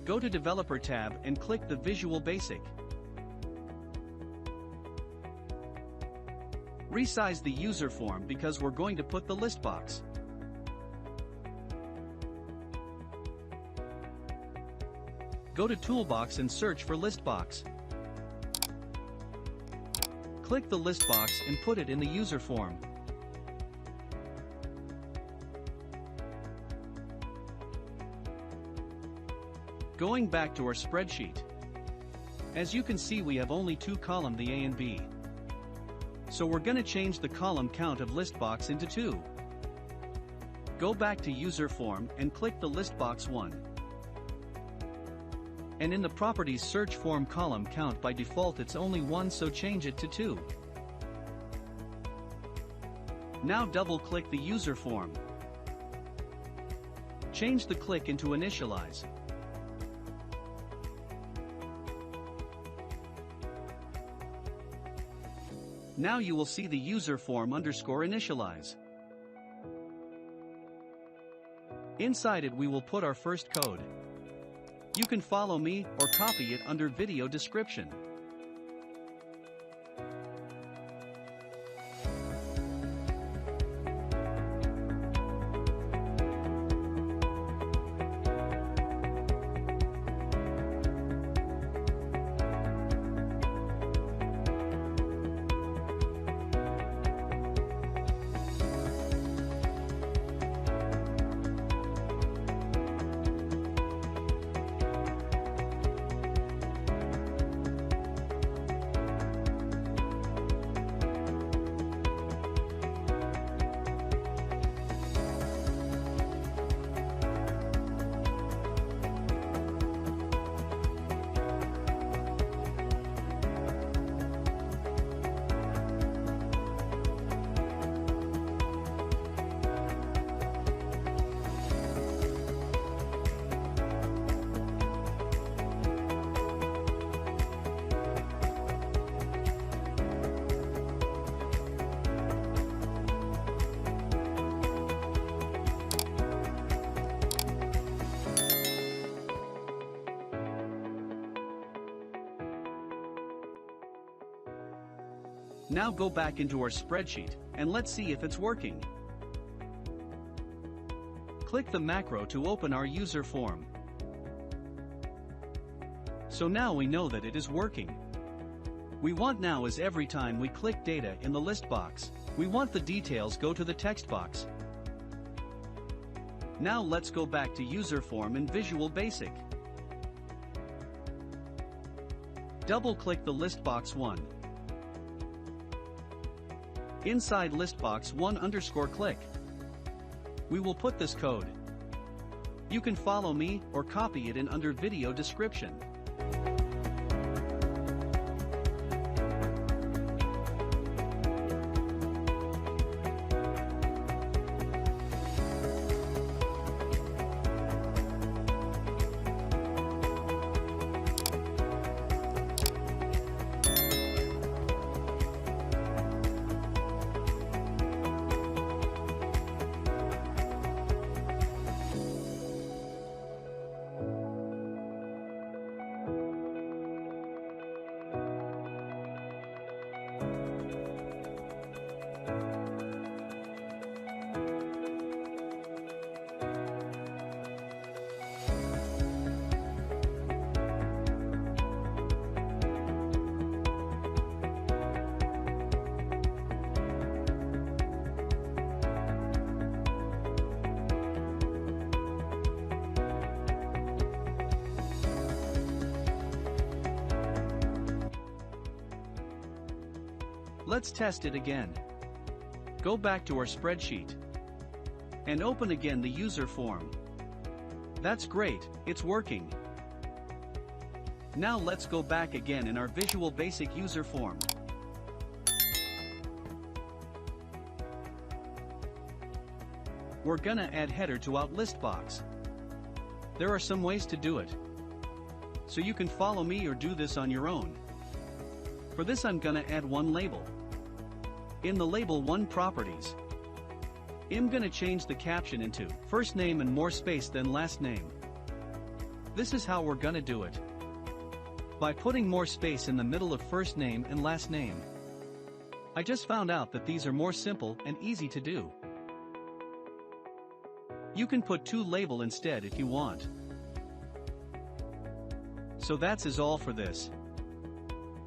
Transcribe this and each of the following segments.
Go to Developer tab and click the Visual Basic. Resize the user form because we're going to put the list box. Go to Toolbox and search for Listbox. Click the list box and put it in the user form. Going back to our spreadsheet. As you can see, we have only two columns, the A and B. So we're going to change the column count of listbox into 2. Go back to user form and click the listbox 1. And in the properties search form column count, by default it's only 1, so change it to 2. Now double click the user form. Change the click into initialize. Now you will see the user form _initialize. Inside it we will put our first code. You can follow me or copy it under video description. Now go back into our spreadsheet, and let's see if it's working. Click the macro to open our user form. So now we know that it is working. We want now is every time we click data in the list box, we want the details go to the text box. Now let's go back to user form and Visual Basic. Double click the listbox 1. Inside listbox 1 click. We will put this code. You can follow me or copy it in under video description. Let's test it again. Go back to our spreadsheet and open again the user form. That's great, it's working. Now let's go back again in our Visual Basic user form. We're gonna add header to out list box. There are some ways to do it, so you can follow me or do this on your own. For this I'm gonna add one label. In the label 1 properties, I'm gonna change the caption into first name and more space than last name. This is how we're gonna do it. By putting more space in the middle of first name and last name. I just found out that these are more simple and easy to do. You can put to label instead if you want. So that's all for this.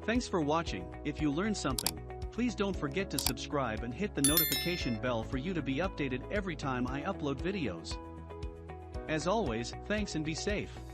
Thanks for watching. If you learned something, please don't forget to subscribe and hit the notification bell for you to be updated every time I upload videos. As always, thanks and be safe.